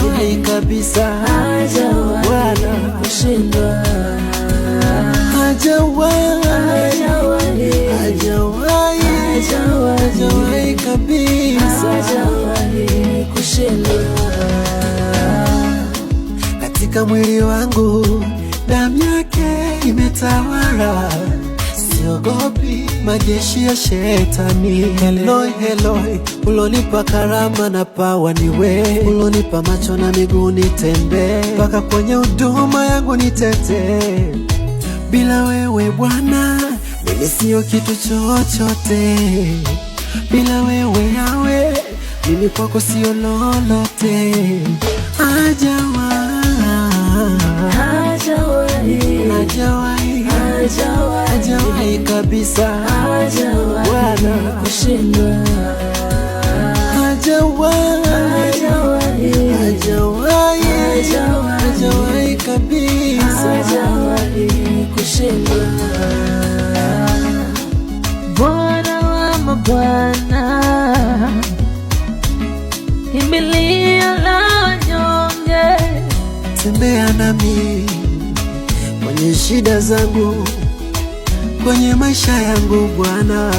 hajawahi kabisa, hajawahi kushindwa, hajawahi kabisa, hajawahi kushindwa. Katika mwili wangu damu yake imetawala, siogopi majeshi ya shetani. Eloi, Eloi, ulonipa karama na pawa ni wewe, ulonipa macho na miguu nitembee, mpaka kwenye huduma yangu nitetee. Bila wewe Bwana mimi sio kitu chochote, bila wewe Yawe mimi kwako sio lolote. Hajawahi kabisa, hajawahi kushindwa, hajawahi kabisa, hajawahi kushindwa. Bwana wa mabwana, kimbilio la wanyonge, tembea nami kwenye shida zangu, kwenye maisha yangu Bwana.